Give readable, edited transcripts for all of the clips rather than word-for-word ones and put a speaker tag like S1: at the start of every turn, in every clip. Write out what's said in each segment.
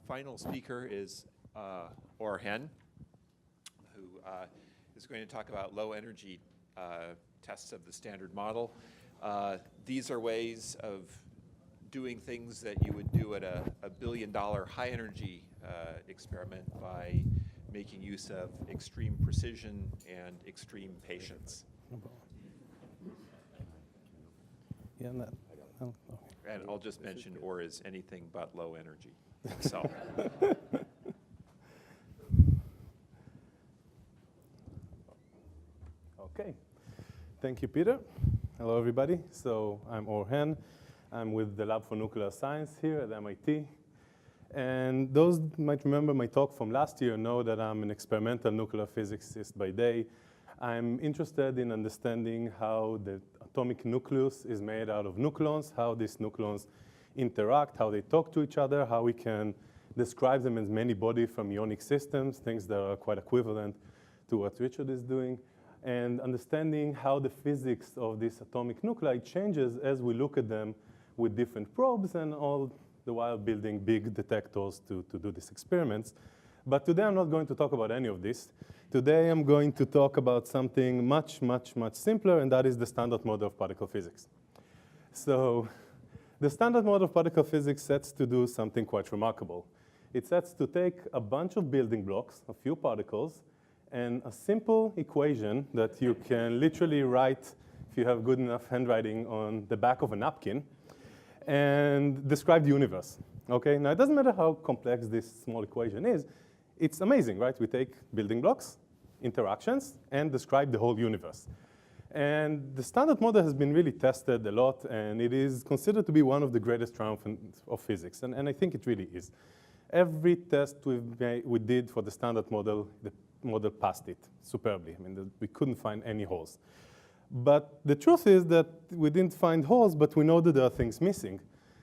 S1: Final speaker is Or Hen, who is going to talk about low energy tests of the standard model. These are ways of doing things that you would do at a $1 billion high energy experiment by making use of extreme precision and extreme patience.
S2: Yeah, no. Oh, okay.
S1: And I'll just mention Or is anything but low energy. So.
S2: Okay. Thank you, Peter. Hello, everybody. So I'm Or Hen. I'm with the Lab for Nuclear Science here at MIT. And those who might remember my talk from last year know that I'm an experimental nuclear physicist by day. I'm interested in understanding how the atomic nucleus is made out of nucleons, how these nucleons interact, how they talk to each other, how we can describe them as many-body from ionic systems, things that are quite equivalent to what Richard is doing, and understanding how the physics of these atomic nuclei changes as we look at them with different probes, and all the while building big detectors to do these experiments. But today I'm not going to talk about any of this. Today I'm going to talk about something much, much, much simpler, and that is the standard model of particle physics. So the standard model of particle physics sets to do something quite remarkable. It sets to take a bunch of building blocks, a few particles, and a simple equation that you can literally write, if you have good enough handwriting, on the back of a napkin, and describe the universe. Okay? Now, it doesn't matter how complex this small equation is. It's amazing, right? We take building blocks, interactions, and describe the whole universe. And the standard model has been really tested a lot, and it is considered to be one of the greatest triumphs of physics. And I think it really is. Every test we did for the standard model, the model passed it superbly. I mean, we couldn't find any holes. But the truth is that we didn't find holes, but we know that there are things missing.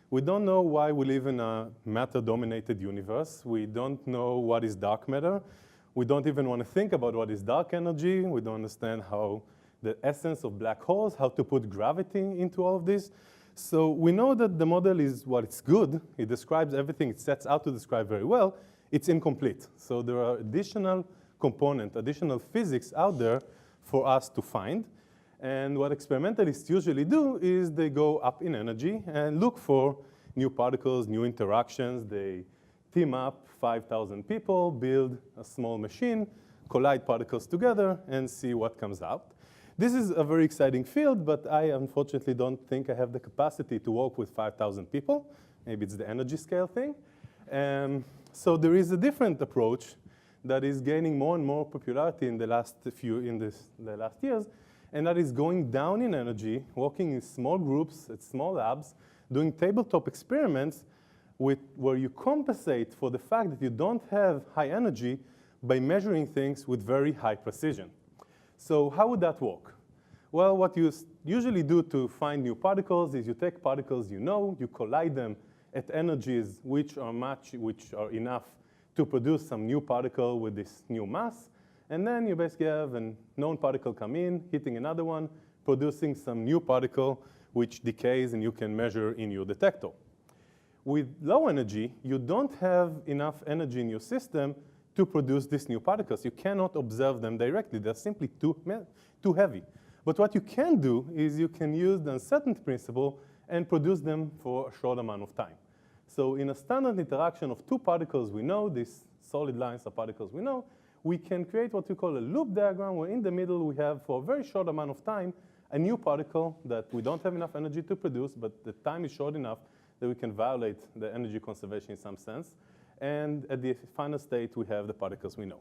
S2: We don't know why we live in a matter-dominated universe. We don't know what is dark matter. We don't even want to think about what is dark energy. We don't understand how the essence of black holes, how to put gravity into all of this. So we know that the model is, well, it's good. It describes everything it sets out to describe very well. It's incomplete. So there are additional components, additional physics out there for us to find. And what experimentalists usually do is they go up in energy and look for new particles, new interactions. They team up 5,000 people, build a small machine, collide particles together, and see what comes out. This is a very exciting field, but I unfortunately don't think I have the capacity to work with 5,000 people. Maybe it's the energy scale thing. So there is a different approach that is gaining more and more popularity in the last years, and that is going down in energy, working in small groups at small labs, doing tabletop experiments where you compensate for the fact that you don't have high energy by measuring things with very high precision. So how would that work? Well, what you usually do to find new particles is you take particles you know, you collide them at energies which are enough to produce some new particle with this new mass. And then you basically have a known particle come in, hitting another one, producing some new particle which decays and you can measure in your detector. With low energy, you don't have enough energy in your system to produce these new particles. You cannot observe them directly. They're simply too heavy. But what you can do is you can use the uncertainty principle and produce them for a short amount of time. So in a standard interaction of two particles we know, these solid lines are particles we know, we can create what we call a loop diagram, where in the middle we have, for a very short amount of time, a new particle that we don't have enough energy to produce, but the time is short enough that we can violate the energy conservation in some sense. And at the final state, we have the particles we know.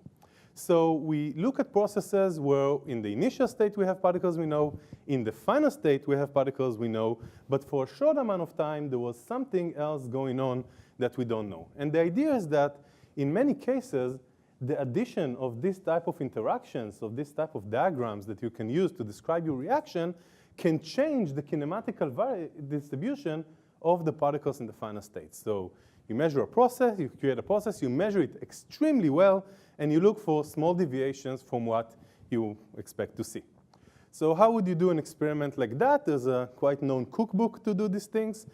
S2: So we look at processes where in the initial state we have particles we know, in the final state we have particles we know, but for a short amount of time there was something else going on that we don't know. And the idea is that in many cases, the addition of this type of interactions, of this type of diagrams that you can use to describe your reaction, can change the kinematical distribution of the particles in the final state. So you measure a process, you create a process, you measure it extremely well, and you look for small deviations from what you expect to see. So how would you do an experiment like that? There's a quite known cookbook to do these things.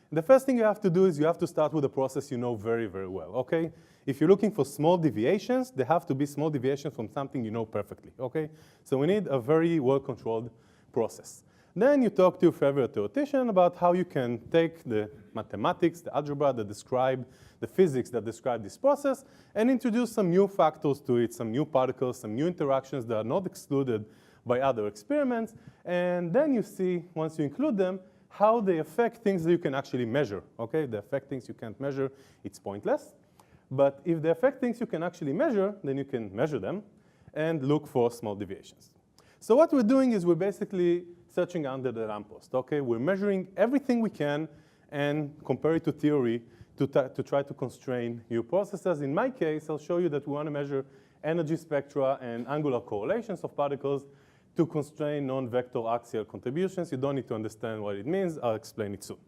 S2: The first thing you have to do is you have to start with a process you know very, very well, okay? If you're looking for small deviations, they have to be small deviations from something you know perfectly, okay? So we need a very well-controlled process. Then you talk to your favorite theoretician about how you can take the mathematics, the algebra that describe the physics that describe this process, and introduce some new factors to it, some new particles, some new interactions that are not excluded by other experiments. And then you see, once you include them, how they affect things that you can actually measure, okay? If they affect things you can't measure, it's pointless. But if they affect things you can actually measure, then you can measure them and look for small deviations. So what we're doing is we're basically searching under the lamppost, okay? We're measuring everything we can and compare it to theory to try to constrain new processes. In my case, I'll show you that we want to measure energy spectra and angular correlations of particles to constrain non-vector axial contributions. You don't need to understand what it means. I'll explain it soon.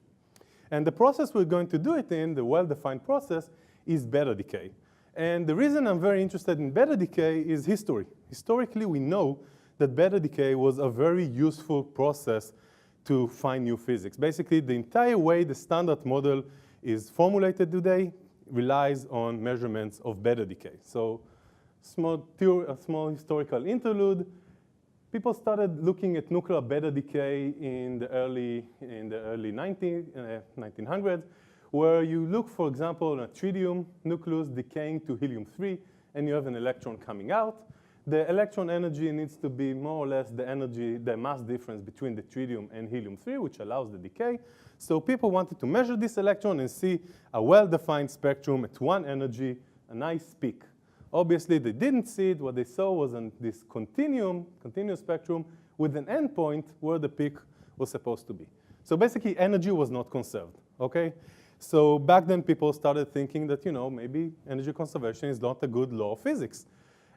S2: And the process we're going to do it in, the well-defined process, is beta decay. And the reason I'm very interested in beta decay is history. Historically, we know that beta decay was a very useful process to find new physics. Basically, the entire way the standard model is formulated today relies on measurements of beta decay. So a small historical interlude. People started looking at nuclear beta decay in the early 1900s, where you look, for example, on a tritium nucleus decaying to helium-3, and you have an electron coming out. The electron energy needs to be more or less the mass difference between the tritium and helium-3, which allows the decay. So people wanted to measure this electron and see a well-defined spectrum at one energy, a nice peak. Obviously, they didn't see it. What they saw was this continuous spectrum with an endpoint where the peak was supposed to be. So basically, energy was not conserved, okay? So back then, people started thinking that, maybe energy conservation is not a good law of physics.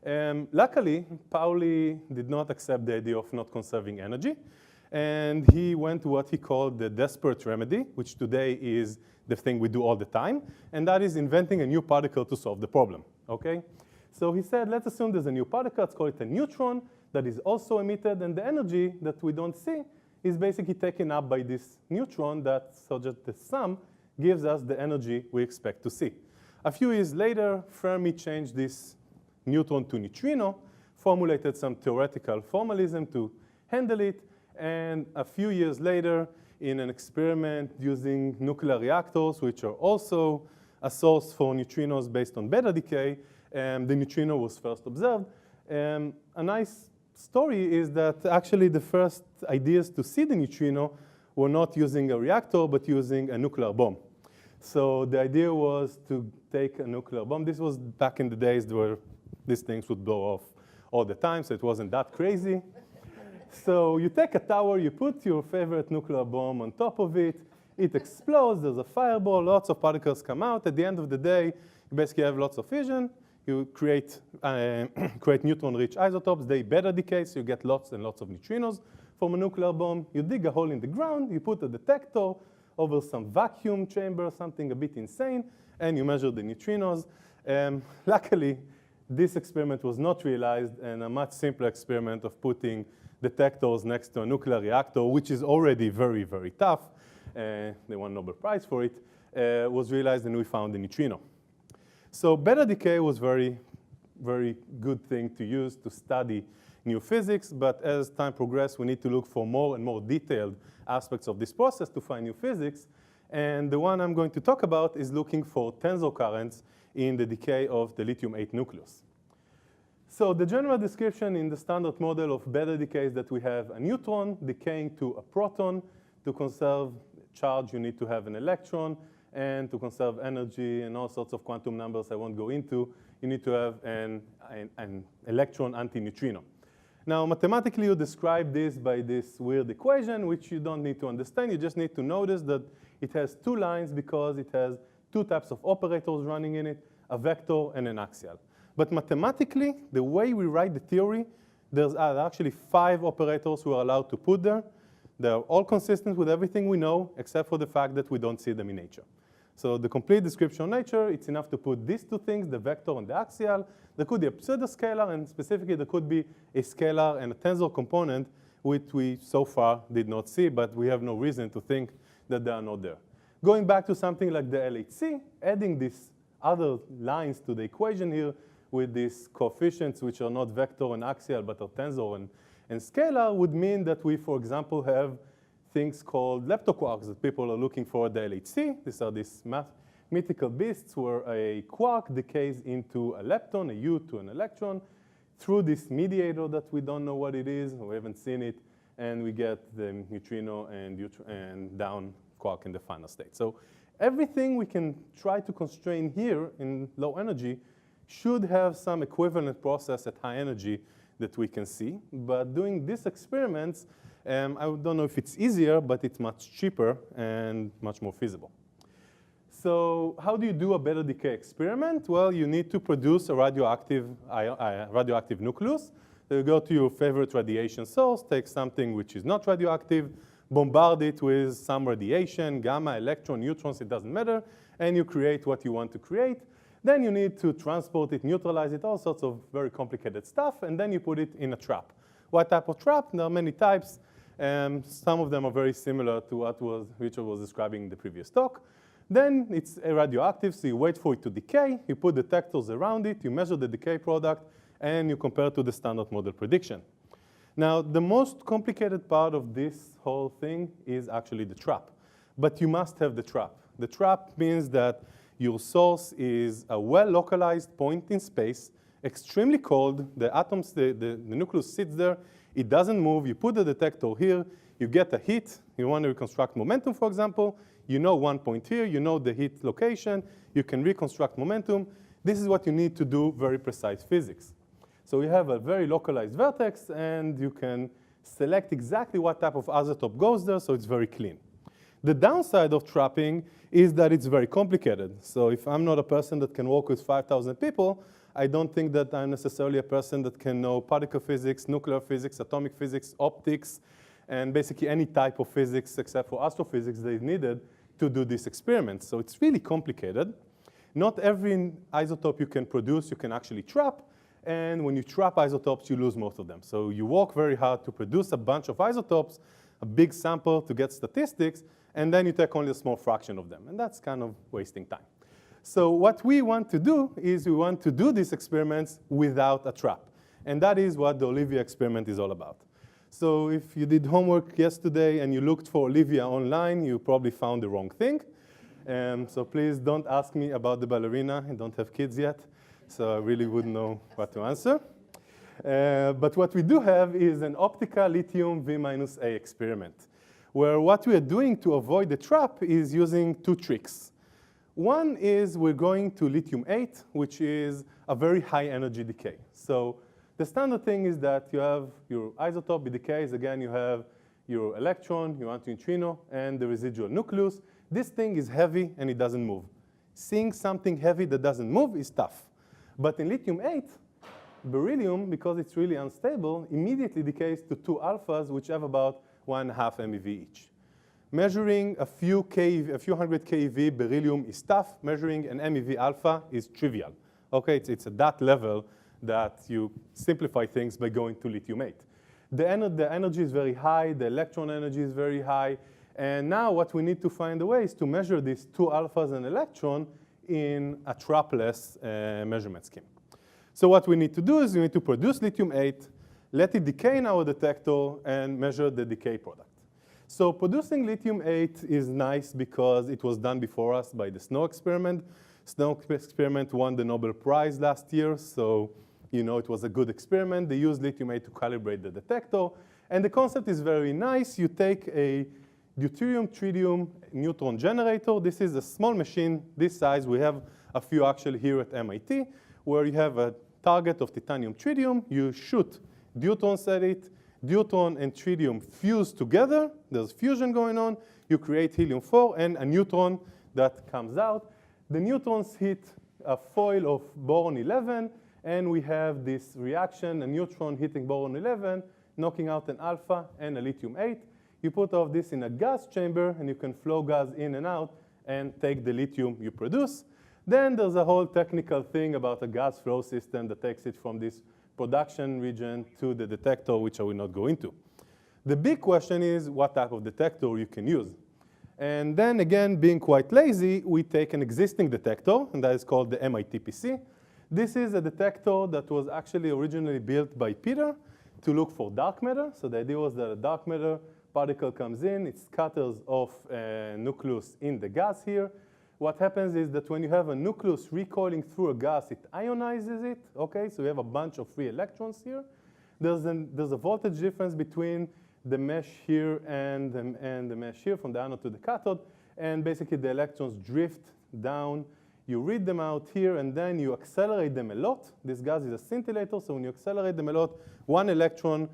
S2: Luckily, Pauli did not accept the idea of not conserving energy. And he went to what he called the desperate remedy, which today is the thing we do all the time. And that is inventing a new particle to solve the problem, okay? So he said, let's assume there's a new particle. Let's call it a neutron that is also emitted. And the energy that we don't see is basically taken up by this neutron so that the sum gives us the energy we expect to see. A few years later, Fermi changed this neutron to neutrino, formulated some theoretical formalism to handle it. And a few years later, in an experiment using nuclear reactors, which are also a source for neutrinos based on beta decay, the neutrino was first observed. A nice story is that actually the first ideas to see the neutrino were not using a reactor, but using a nuclear bomb. So the idea was to take a nuclear bomb. This was back in the days where these things would blow off all the time, so it wasn't that crazy. So you take a tower, you put your favorite nuclear bomb on top of it, it explodes, there's a fireball, lots of particles come out. At the end of the day, you basically have lots of fission. You create neutron-rich isotopes. They beta decay, so you get lots and lots of neutrinos from a nuclear bomb. You dig a hole in the ground, you put a detector over some vacuum chamber, something a bit insane, and you measure the neutrinos. Luckily, this experiment was not realized, and a much simpler experiment of putting detectors next to a nuclear reactor, which is already very, very tough, they won a Nobel Prize for it, was realized, and we found the neutrino. So beta decay was very, very good thing to use to study new physics, but as time progressed, we need to look for more and more detailed aspects of this process to find new physics. And the one I'm going to talk about is looking for tensor currents in the decay of the lithium-8 nucleus. So the general description in the standard model of beta decay is that we have a neutron decaying to a proton. To conserve charge, you need to have an electron. And to conserve energy and all sorts of quantum numbers I won't go into, you need to have an electron antineutrino. Now, mathematically, you describe this by this weird equation, which you don't need to understand. You just need to notice that it has two lines because it has two types of operators running in it, a vector and an axial. But mathematically, the way we write the theory, there's actually 5 operators who are allowed to put there. They're all consistent with everything we know, except for the fact that we don't see them in nature. So the complete description of nature, it's enough to put these two things, the vector and the axial. There could be a pseudoscalar, and specifically there could be a scalar and a tensor component, which we so far did not see, but we have no reason to think that they are not there. Going back to something like the LHC, adding these other lines to the equation here with these coefficients, which are not vector and axial, but are tensor and scalar, would mean that we, for example, have things called leptoquarks that people are looking for at the LHC. These are these mythical beasts where a quark decays into a lepton, a U to an electron, through this mediator that we don't know what it is, we haven't seen it, and we get the neutrino and down quark in the final state. So everything we can try to constrain here in low energy should have some equivalent process at high energy that we can see. But doing these experiments, I don't know if it's easier, but it's much cheaper and much more feasible. So how do you do a beta decay experiment? Well, you need to produce a radioactive nucleus. So you go to your favorite radiation source, take something which is not radioactive, bombard it with some radiation, gamma, electron, neutrons, it doesn't matter, and you create what you want to create. Then you need to transport it, neutralize it, all sorts of very complicated stuff, and then you put it in a trap. What type of trap? There are many types. Some of them are very similar to what Richard was describing in the previous talk. Then it's radioactive, so you wait for it to decay, you put detectors around it, you measure the decay product, and you compare to the standard model prediction. Now, the most complicated part of this whole thing is actually the trap. But you must have the trap. The trap means that your source is a well-localized point in space, extremely cold. The atoms, the nucleus sits there. It doesn't move. You put the detector here. You get a hit. You want to reconstruct momentum, for example. You know one point here. You know the hit location. You can reconstruct momentum. This is what you need to do very precise physics. So you have a very localized vertex, and you can select exactly what type of isotope goes there, so it's very clean. The downside of trapping is that it's very complicated. So if I'm not a person that can work with 5,000 people, I don't think that I'm necessarily a person that can know particle physics, nuclear physics, atomic physics, optics, and basically any type of physics except for astrophysics that is needed to do this experiment. So it's really complicated. Not every isotope you can produce you can actually trap. And when you trap isotopes, you lose most of them. So you work very hard to produce a bunch of isotopes, a big sample to get statistics, and then you take only a small fraction of them. And that's kind of wasting time. So what we want to do is we want to do these experiments without a trap. And that is what the Olivia experiment is all about. So if you did homework yesterday and you looked for Olivia online, you probably found the wrong thing. So please don't ask me about the ballerina. I don't have kids yet, so I really wouldn't know what to answer. But what we do have is an optical lithium V-A experiment, where what we are doing to avoid the trap is using two tricks. One is we're going to lithium-8, which is a very high energy decay. So the standard thing is that you have your isotope, it decays. Again, you have your electron, your antineutrino, and the residual nucleus. This thing is heavy, and it doesn't move. Seeing something heavy that doesn't move is tough. But in lithium-8, beryllium, because it's really unstable, immediately decays to two alphas, which have about 1.5 MeV each. Measuring a few hundred keV beryllium is tough. Measuring an MeV alpha is trivial. Okay, it's at that level that you simplify things by going to lithium-8. The energy is very high. The electron energy is very high. And now what we need to find a way is to measure these two alphas and electron in a trapless measurement scheme. So what we need to do is we need to produce lithium-8, let it decay in our detector, and measure the decay product. So producing lithium-8 is nice because it was done before us by the Snow experiment. Snow experiment won the Nobel Prize last year, so you know it was a good experiment. They used lithium-8 to calibrate the detector. And the concept is very nice. You take a deuterium-tritium neutron generator. This is a small machine this size. We have a few actually here at MIT, where you have a target of titanium-tritium. You shoot deuterons at it. Deuteron and tritium fuse together. There's fusion going on. You create helium-4 and a neutron that comes out. The neutrons hit a foil of boron-11, and we have this reaction, a neutron hitting boron-11, knocking out an alpha and a lithium-8. You put all of this in a gas chamber, and you can flow gas in and out and take the lithium you produce. Then there's a whole technical thing about a gas flow system that takes it from this production region to the detector, which I will not go into. The big question is what type of detector you can use. And then again, being quite lazy, we take an existing detector, and that is called the MIT-PC. This is a detector that was actually originally built by Peter to look for dark matter. So the idea was that a dark matter particle comes in, it scatters off a nucleus in the gas here. What happens is that when you have a nucleus recoiling through a gas, it ionizes it, okay? So we have a bunch of free electrons here. There's a voltage difference between the mesh here and the mesh here from the anode to the cathode, and basically the electrons drift down. You read them out here, and then you accelerate them a lot. This gas is a scintillator, so when you accelerate them a lot, one electron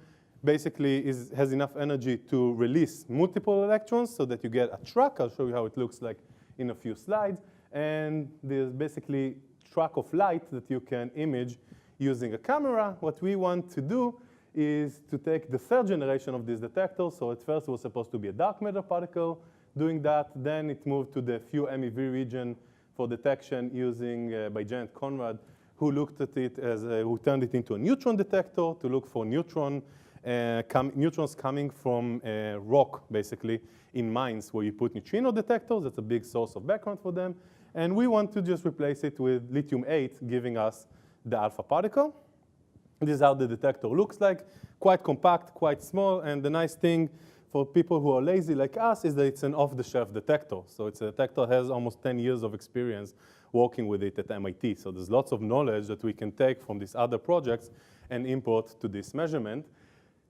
S2: basically has enough energy to release multiple electrons so that you get a track. I'll show you how it looks like in a few slides. And there's basically track of light that you can image using a camera. What we want to do is to take the third generation of this detector. So at first it was supposed to be a dark matter particle. Doing that, then it moved to the few MeV region for detection using by Janet Conrad, who looked at it as who turned it into a neutron detector to look for neutrons coming from rock, basically, in mines where you put neutrino detectors. That's a big source of background for them. And we want to just replace it with lithium-8, giving us the alpha particle. This is how the detector looks like, quite compact, quite small. And the nice thing for people who are lazy like us is that it's an off-the-shelf detector. So it's a detector that has almost 10 years of experience working with it at MIT. So there's lots of knowledge that we can take from these other projects and import to this measurement.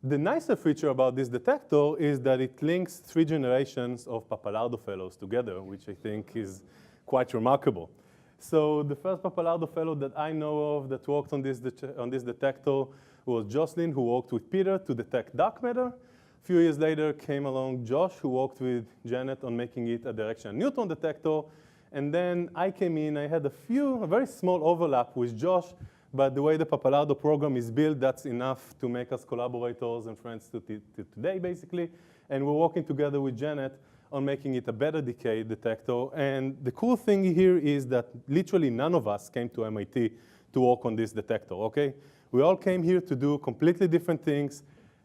S2: The nicer feature about this detector is that it links 3 generations of Pappalardo fellows together, which I think is quite remarkable. So the first Pappalardo fellow that I know of that worked on this detector was Jocelyn, who worked with Peter to detect dark matter. A few years later came along Josh, who worked with Janet on making it a directional neutron detector. And then I came in. I had a very small overlap with Josh. But the way the Pappalardo program is built, that's enough to make us collaborators and friends to today, basically. And we're working together with Janet on making it a better decay detector. And the cool thing here is that literally none of us came to MIT to work on this detector, okay? We all came here to do completely different things.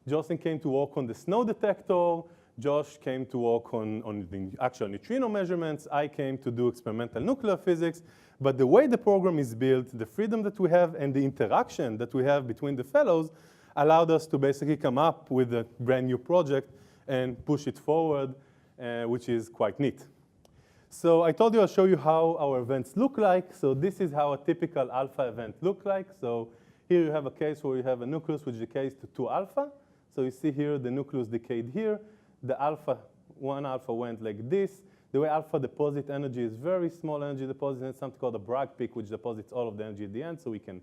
S2: Jocelyn came to work on the snow detector. Josh came to work on the actual neutrino measurements. I came to do experimental nuclear physics. But the way the program is built, the freedom that we have, and the interaction that we have between the fellows allowed us to basically come up with a brand new project and push it forward, which is quite neat. So I told you I'll show you how our events look like. So this is how a typical alpha event looks like. So here you have a case where you have a nucleus which decays to 2 alpha. So you see here the nucleus decayed here. The alpha, 1 alpha went like this. The way alpha deposit energy is very small energy deposit, and it's something called a Bragg peak, which deposits all of the energy at the end, so we can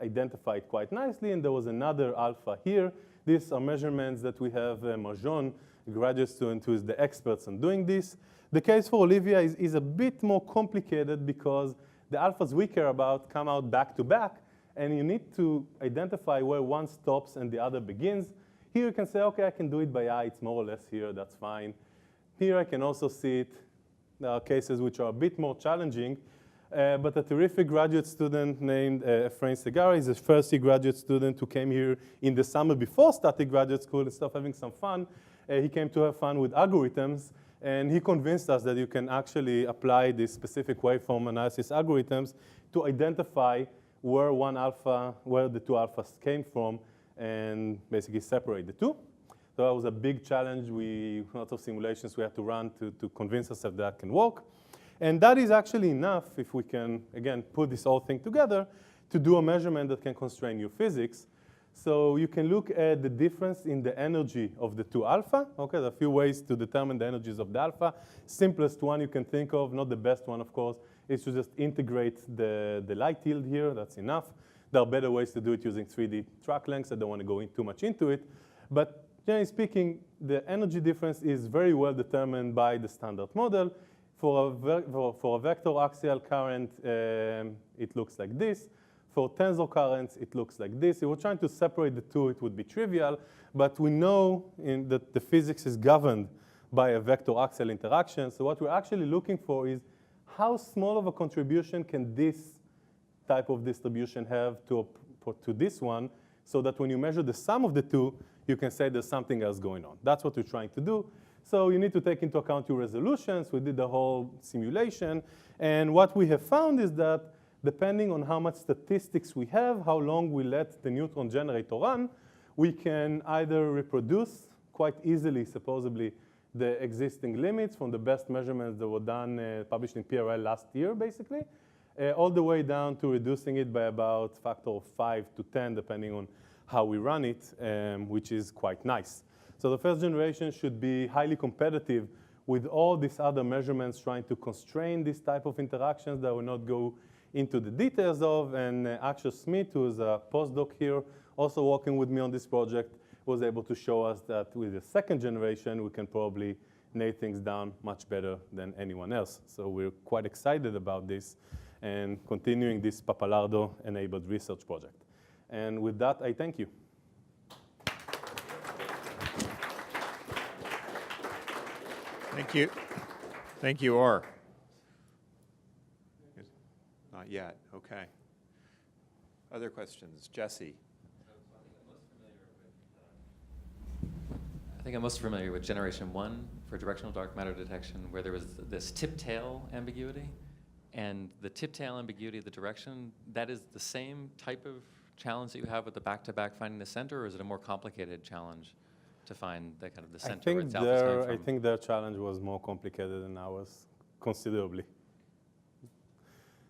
S2: identify it quite nicely. And there was another alpha here. These are measurements that we have Marjon, a graduate student who is the expert on doing this. The case for Olivia is a bit more complicated because the alphas we care about come out back to back, and you need to identify where one stops and the other begins. Here you can say, OK, I can do it by eye. It's more or less here. That's fine. Here I can also see it. There are cases which are a bit more challenging. But a terrific graduate student named Efrain Segara is a first-year graduate student who came here in the summer before starting graduate school and started having some fun. He came to have fun with algorithms. And he convinced us that you can actually apply these specific waveform analysis algorithms to identify where the 2 alphas came from and basically separate the 2. So that was a big challenge. Lots of simulations we had to run to convince ourselves that can work. And that is actually enough if we can, again, put this whole thing together to do a measurement that can constrain your physics. So you can look at the difference in the energy of the 2 alpha. Okay, there are a few ways to determine the energies of the alpha. Simplest one you can think of, not the best one, of course, is to just integrate the light yield here. That's enough. There are better ways to do it using 3D track lengths. I don't want to go too much into it. But generally speaking, the energy difference is very well determined by the standard model. For a vector axial current, it looks like this. For tensor currents, it looks like this. If we're trying to separate the 2, it would be trivial. But we know that the physics is governed by a vector axial interaction. So what we're actually looking for is how small of a contribution can this type of distribution have to this one, so that when you measure the sum of the 2, you can say there's something else going on. That's what we're trying to do. So you need to take into account your resolutions. We did the whole simulation. And what we have found is that depending on how much statistics we have, how long we let the neutron generator run, we can either reproduce quite easily, supposedly, the existing limits from the best measurements that were done, published in PRL last year, basically, all the way down to reducing it by about factor of 5 to 10, depending on how we run it, which is quite nice. So the first generation should be highly competitive with all these other measurements trying to constrain this type of interactions that will not go into the details of. And Akshay Smith, who is a postdoc here, also working with me on this project, was able to show us that with the second generation, we can probably nail things down much better than anyone else. So we're quite excited about this and continuing this Pappalardo-enabled research project. And with that, I thank you.
S1: Thank you. Thank you, Or. Not yet. OK. Other questions? Jesse.
S3: I think I'm most familiar with generation 1 for directional dark matter detection, where there was this tip-tail ambiguity. And the tip-tail ambiguity of the direction, that is the same type of challenge that you have with the back-to-back finding the center, or is it a more complicated challenge to find the kind of the center where it's alpha coming from?
S2: I think their challenge was more complicated than ours, considerably.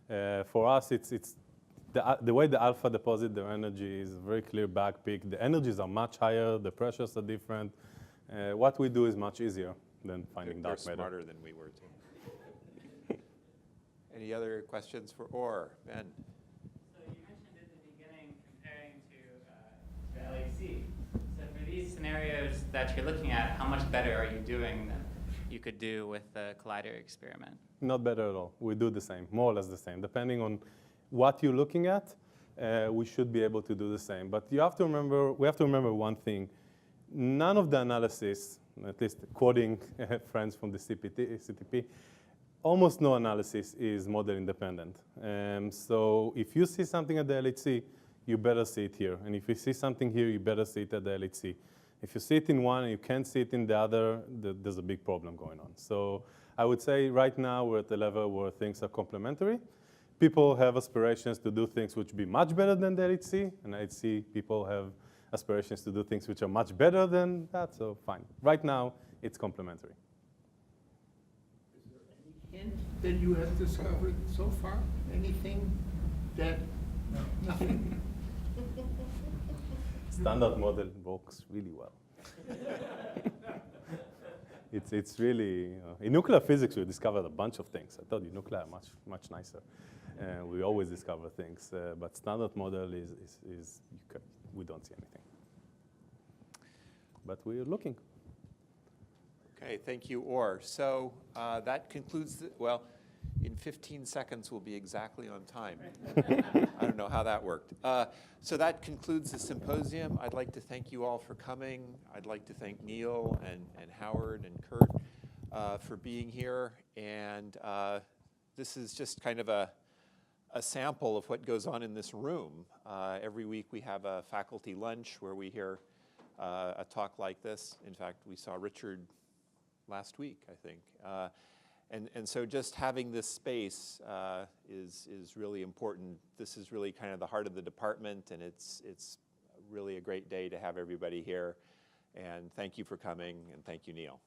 S2: For us, it's the way the alpha deposit their energy is a very clear back peak. The energies are much higher. The pressures are different. What we do is much easier than finding dark matter.
S1: They're smarter than we were, too. Any other questions for Or? Ben?
S4: So you mentioned at the beginning comparing to LHC. So for these scenarios that you're looking at, how much better are you doing than you could do with the collider experiment?
S2: Not better at all. We do the same, more or less the same. Depending on what you're looking at, we should be able to do the same. But you have to remember, we have to remember one thing. None of the analysis, at least quoting friends from the CTP, almost no analysis is model independent. So if you see something at the LHC, you better see it here. And if you see something here, you better see it at the LHC. If you see it in one and you can't see it in the other, there's a big problem going on. So I would say right now we're at the level where things are complementary. People have aspirations to do things which be much better than the LHC, and LHC people have aspirations to do things which are much better than that, so fine. Right now, it's complementary.
S5: Is there any hint that you have discovered so far? Anything that, no, nothing?
S2: Standard model works really well. It's really, in nuclear physics, we discovered a bunch of things. I told you, nuclear are much nicer. We always discover things, but standard model we don't see anything. But we're looking.
S1: OK, thank you, Or. So that concludes, well, in 15 seconds we'll be exactly on time. I don't know how that worked. So that concludes the symposium. I'd like to thank you all for coming. I'd like to thank Neil and Howard and Kurt for being here. And this is just kind of a sample of what goes on in this room. Every week we have a faculty lunch where we hear a talk like this. In fact, we saw Richard last week, I think. And so just having this space is really important. This is really kind of the heart of the department, and it's really a great day to have everybody here. And thank you for coming, and thank you, Neil.